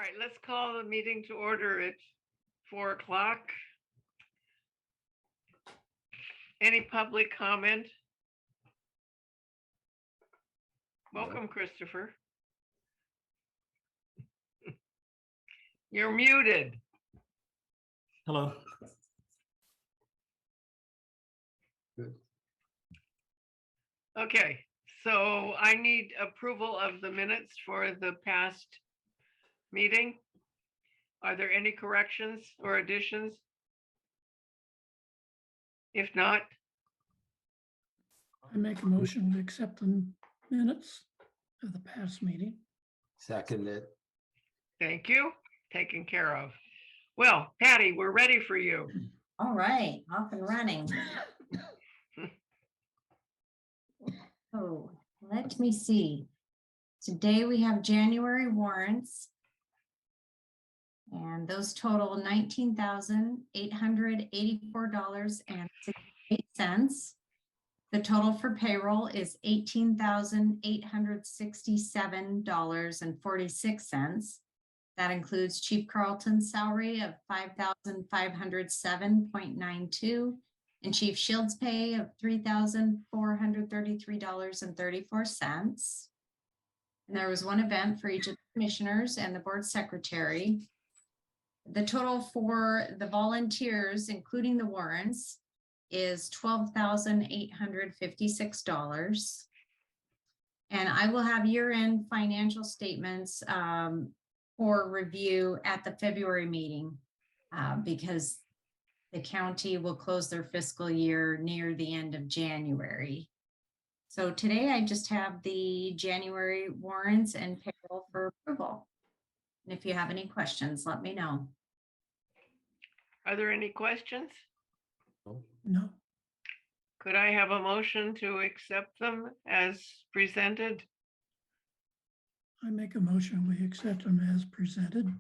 right, let's call the meeting to order at 4 o'clock. Any public comment? Welcome, Christopher. You're muted. Hello. Good. Okay, so I need approval of the minutes for the past meeting. Are there any corrections or additions? If not, I make a motion to accept the minutes of the past meeting. Seconded. thank you, taken care of. Well, Patty, we're ready for you. All right, off and running. Oh, let me see. Today we have January warrants. And those total $19,884.68. The total for payroll is $18,867.46. That includes Chief Carlton's salary of $5,507.92 and Chief Shield's pay of $3,433.34. And there was one event for each of the commissioners and the board secretary. The total for the volunteers, including the warrants, is $12,856. And I will have year-end financial statements for review at the February meeting because the county will close their fiscal year near the end of January. So today I just have the January warrants and payroll for approval. And if you have any questions, let me know. Are there any questions? No, Could I have a motion to accept them as presented? I make a motion, we accept them as presented.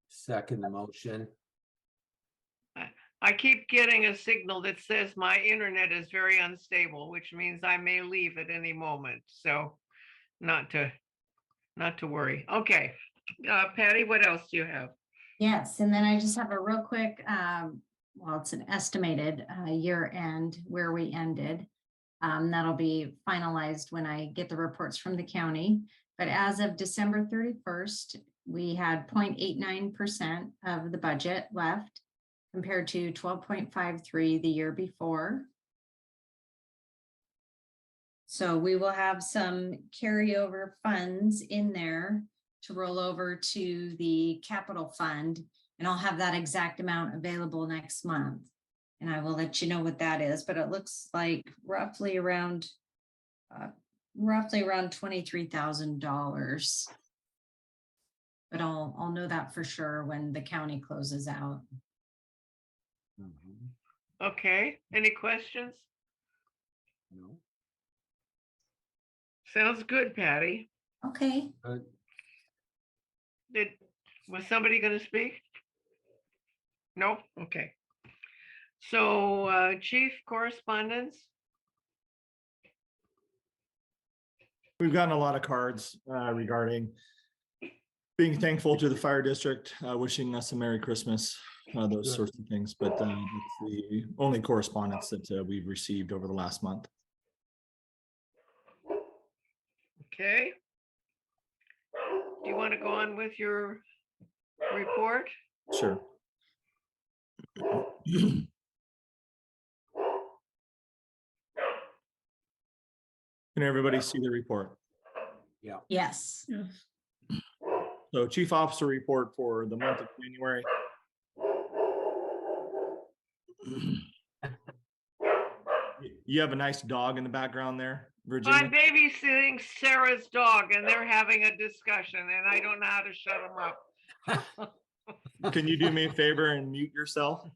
Second motion. I keep getting a signal that says my internet is very unstable, which means I may leave at any moment. So not to worry. Okay. Patty, what else do you have? Yes, and then I just have a real quick, well, it's an estimated year end where we ended. That'll be finalized when I get the reports from the county. But as of December 31st, we had 0.89% of the budget left compared to 12.53 the year before. So we will have some carryover funds in there to roll over to the capital fund, and I'll have that exact amount available next month. And I will let you know what that is, but it looks like roughly around $23,000. But I'll know that for sure when the county closes out. Okay. Any questions? No. Sounds good, Patty. Okay. Was somebody going to speak? No? Okay. So Chief, correspondence? We've gotten a lot of cards regarding being thankful to the fire district, wishing us a Merry Christmas, those sorts of things. But that's the only correspondence that we've received over the last month. Okay. Do you want to go on with your report? Sure. Can everybody see the report? Yeah. Yes. Yes, So Chief Officer report for the month of January. You have a nice dog in the background there, Virginia. I'm babysitting Sarah's dog and they're having a discussion and I don't know how to shut them up. Can you do me a favor and mute yourself?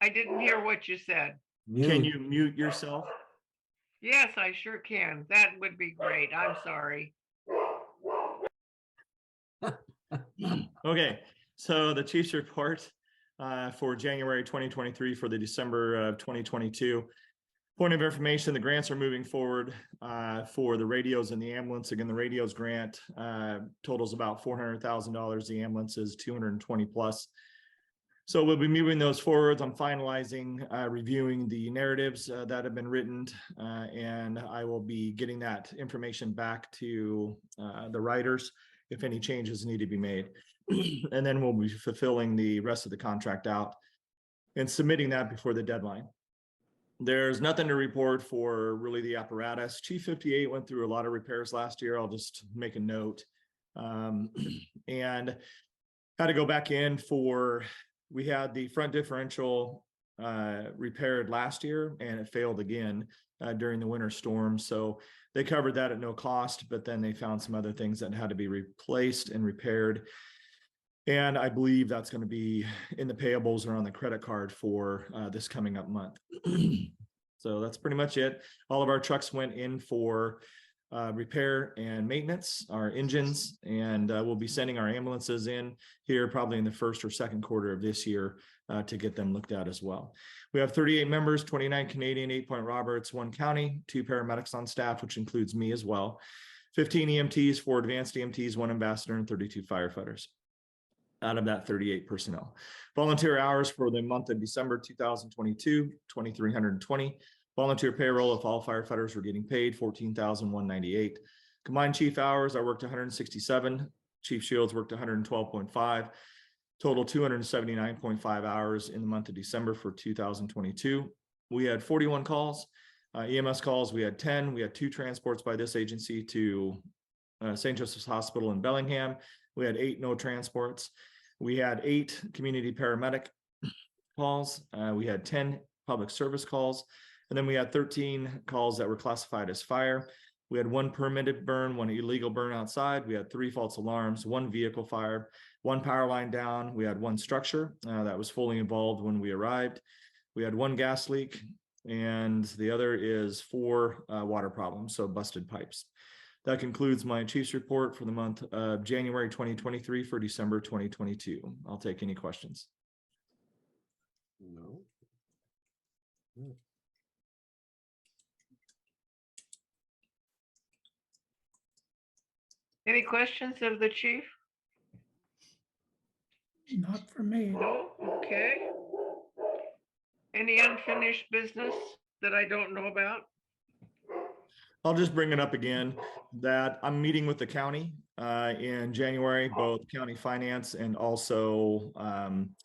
I didn't hear what you said. Can you mute yourself? Yes, I sure can. That would be great. I'm sorry. Okay, so the chief's report for January 2023 for the December of 2022. Point of information, the grants are moving forward for the radios and the ambulance. Again, the radios grant totals about $400,000. The ambulance is 220 plus. So we'll be moving those forwards. I'm finalizing, reviewing the narratives that have been written, and I will be getting that information back to the writers if any changes need to be made. And then we'll be fulfilling the rest of the contract out and submitting that before the deadline. There's nothing to report for really the apparatus. Chief 58 went through a lot of repairs last year. I'll just make a note. And had to go back in for, we had the front differential repaired last year and it failed again during the winter storm. So they covered that at no cost, but then they found some other things that had to be replaced and repaired. And I believe that's going to be in the payables or on the credit card for this coming up month. So that's pretty much it. All of our trucks went in for repair and maintenance, our engines, and we'll be sending our ambulances in here probably in the first or second quarter of this year to get them looked at as well. We have 38 members, 29 Canadian, 8 Point Roberts, 1 county, 2 paramedics on staff, which includes me as well, 15 EMTs, 4 advanced EMTs, 1 ambassador, and 32 firefighters out of that 38 personnel. Volunteer hours for the month of December 2022, 2,320. Volunteer payroll, if all firefighters were getting paid, 14,198. Combined chief hours, I worked 167. Chief Shields worked 112.5. Total 279.5 hours in the month of December for 2022. We had 41 calls. EMS calls, we had 10. We had 2 transports by this agency to St. Joseph's Hospital in Bellingham. We had 8 no transports. We had 8 community paramedic calls. We had 10 public service calls. And then we had 13 calls that were classified as fire. We had 1 permitted burn, 1 illegal burn outside. We had 3 false alarms, 1 vehicle fire, 1 power line down. We had 1 structure that was fully involved when we arrived. We had 1 gas leak, and the other is 4 water problems, so busted pipes. That concludes my chief's report for the month of January 2023 for December 2022. I'll take any questions. No. Any questions of the chief? Not for me. No, okay. Any unfinished business that I don't know about? I'll just bring it up again that I'm meeting with the county in January, both county finance and also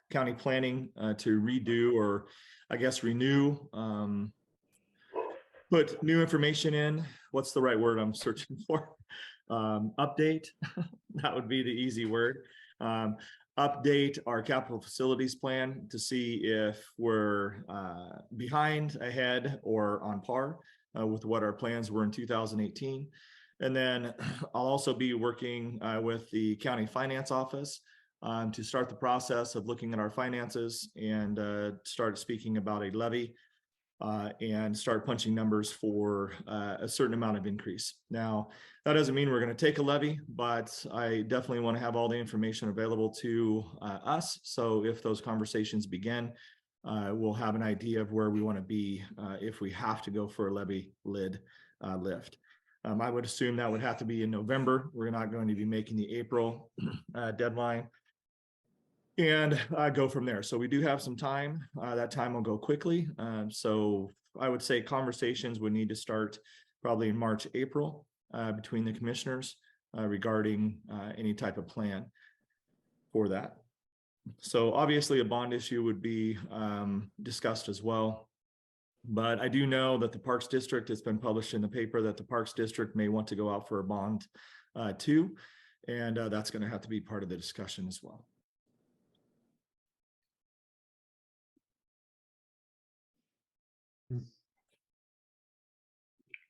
county planning to redo, or I guess renew, put new information in. What's the right word I'm searching for? Update. That would be the easy word. Update our capital facilities plan to see if we're behind, ahead, or on par with what our plans were in 2018. And then I'll also be working with the county finance office to start the process of looking at our finances and start speaking about a levy and start punching numbers for a certain amount of increase. Now, that doesn't mean we're going to take a levy, but I definitely want to have all the information available to us. So if those conversations begin, we'll have an idea of where we want to be if we have to go for a levy lid lift. I would assume that would have to be in November. We're not going to be making the April deadline. And go from there. So we do have some time. That time will go quickly. So I would say conversations would need to start probably in March, April between the commissioners regarding any type of plan for that. So obviously a bond issue would be discussed as well. But I do know that the Parks District, it's been published in the paper that the Parks District may want to go out for a bond too. And that's going to have to be part of the discussion as well.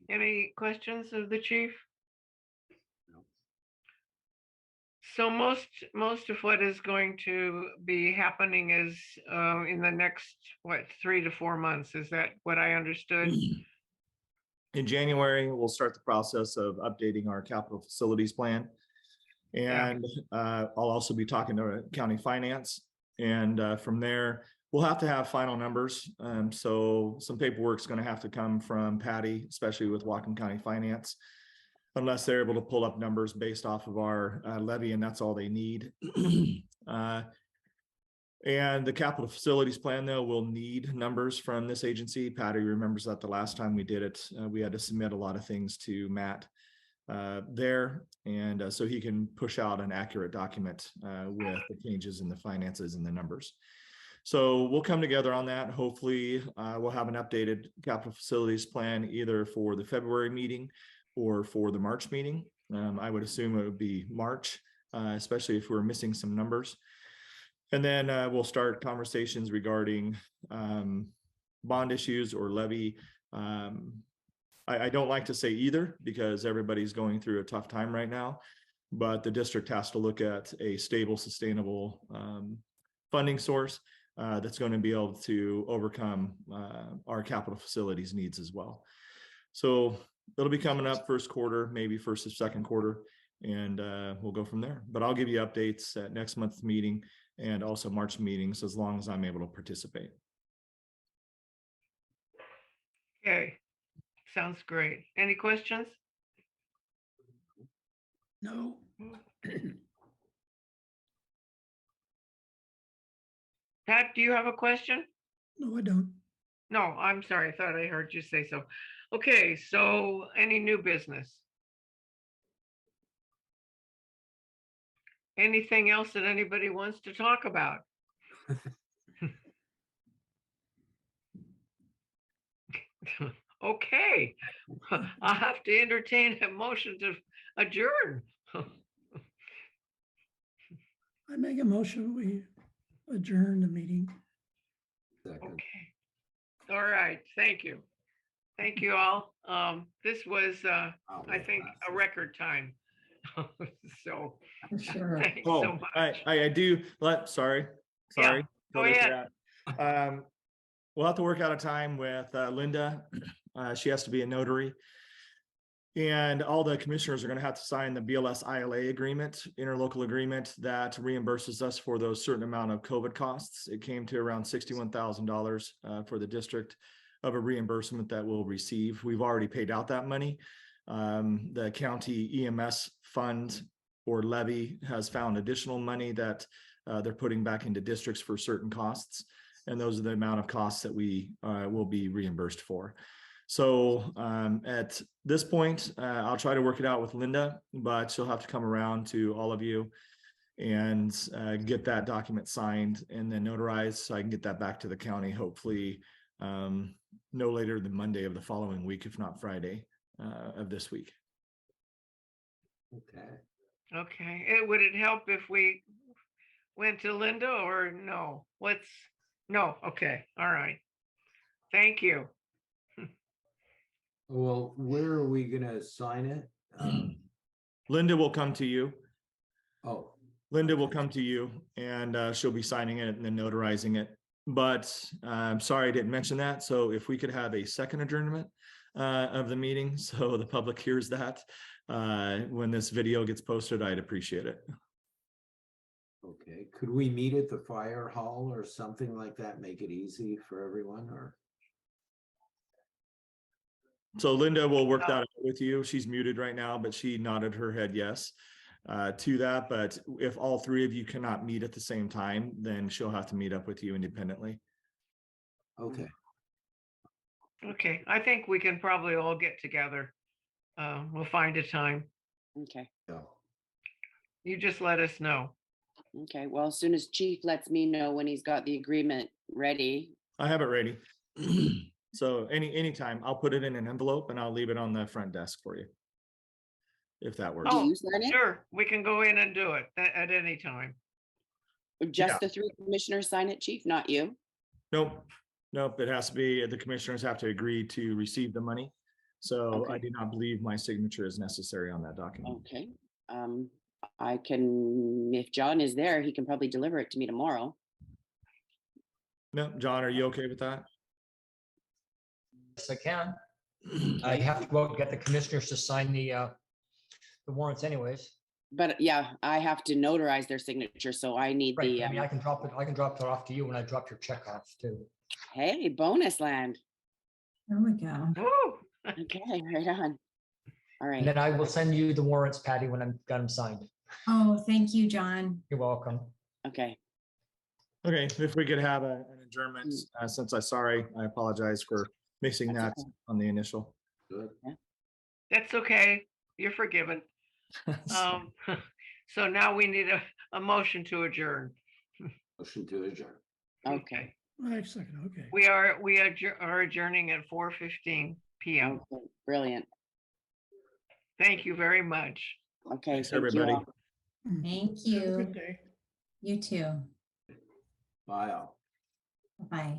Any questions of the chief? No. So most of what is going to be happening is in the next, 3 to 4 months? Is that what I understood? In January, we'll start the process of updating our capital facilities plan. And I'll also be talking to county finance. And from there, we'll have to have final numbers. So some paperwork's going to have to come from Patty, especially with Whatcom County Finance, unless they're able to pull up numbers based off of our levy, and that's all they need. And the capital facilities plan, though, will need numbers from this agency. Patty remembers that the last time we did it, we had to submit a lot of things to Matt there, and so he can push out an accurate document with the changes in the finances and the numbers. So we'll come together on that. Hopefully, we'll have an updated capital facilities plan either for the February meeting or for the March meeting. I would assume it would be March, especially if we're missing some numbers. And then we'll start conversations regarding bond issues or levy. I don't like to say either because everybody's going through a tough time right now, but the district has to look at a stable, sustainable funding source that's going to be able to overcome our capital facilities needs as well. So it'll be coming up first quarter, maybe first or second quarter, and we'll go from there. But I'll give you updates at next month's meeting and also March meetings as long as I'm able to participate. Okay, sounds great. Any questions? No, Pat, do you have a question? no, I don't. No, I'm sorry. I thought I heard you say so. Okay, so any new business? Anything else that anybody wants to talk about? Okay, I'll have to entertain a motion to adjourn. I make a motion, we adjourn the meeting. Second. Okay. All right, thank you. Thank you all. This was, I think, a record time. So, For sure. thanks Oh, so much. I do. Sorry. Yeah, go Totally ahead. forgot. We'll have to work out a time with Linda. She has to be a notary. And all the commissioners are going to have to sign the BLS ILA agreement, interlocal agreement that reimburses us for those certain amount of COVID costs. It came to around $61,000 for the district of a reimbursement that we'll receive. We've already paid out that money. The county EMS fund or levy has found additional money that they're putting back into districts for certain costs. And those are the amount of costs that we will be reimbursed for. So at this point, I'll try to work it out with Linda, but she'll have to come around to all of you and get that document signed and then notarized so I can get that back to the county, hopefully no later than Monday of the following week, if not Friday of this week. Okay. Okay, would it help if we went to Linda or no? No, okay, all right. Thank you. Well, where are we gonna sign it? Linda will come to you. Oh, Linda will come to you and she'll be signing it and then notarizing it. But I'm sorry I didn't mention that. So if we could have a second adjournment of the meeting so the public hears that when this video gets posted, I'd appreciate it. okay. Could we meet at the fire hall or something like that? Make it easy for everyone or? So Linda will work that out with you. She's muted right now, but she nodded her head yes to that. But if all three of you cannot meet at the same time, then she'll have to meet up with you independently. Okay, Okay, I think we can probably all get together. We'll find a time. Okay, yeah. You just let us know. okay. Well, as soon as Chief lets me know when he's got the agreement ready. I have it ready. So anytime I'll put it in an envelope and I'll leave it on the front desk for you. If that works. Do Oh, you sign it? sure, we can go in and do it at any time. Or just Yeah. the three commissioners sign it, Chief, not you? Nope. It has to be, the commissioners have to agree to receive the money. So I Okay. do not believe my signature is necessary on that document. Okay. I can, if John is there, he can probably deliver it to me tomorrow. No, John, are you okay with that? Yes, I can. I have to go out and get the commissioners to sign the warrants anyways. But yeah, I have to notarize their signature, so I need Right, the, I mean, I can drop it off to you when I drop your check off too. hey, bonus land. There we go. Woo! Okay, right on. All And right, then I will send you the warrants, Patty, when I'm got them signed. Oh, thank you, John. You're welcome. okay. Okay, if we could have an adjournment, since I apologize for mixing that That's okay. on the initial. Good. That's okay. You're forgiven. So now we need a motion to adjourn. Motion to adjourn. Okay, I second, okay. We are adjourning at 4:15 PM. okay, brilliant. Thank you very much. Okay, Thanks, thank you everybody. all. Thank Have a you. good day. You too. Bye all. Bye.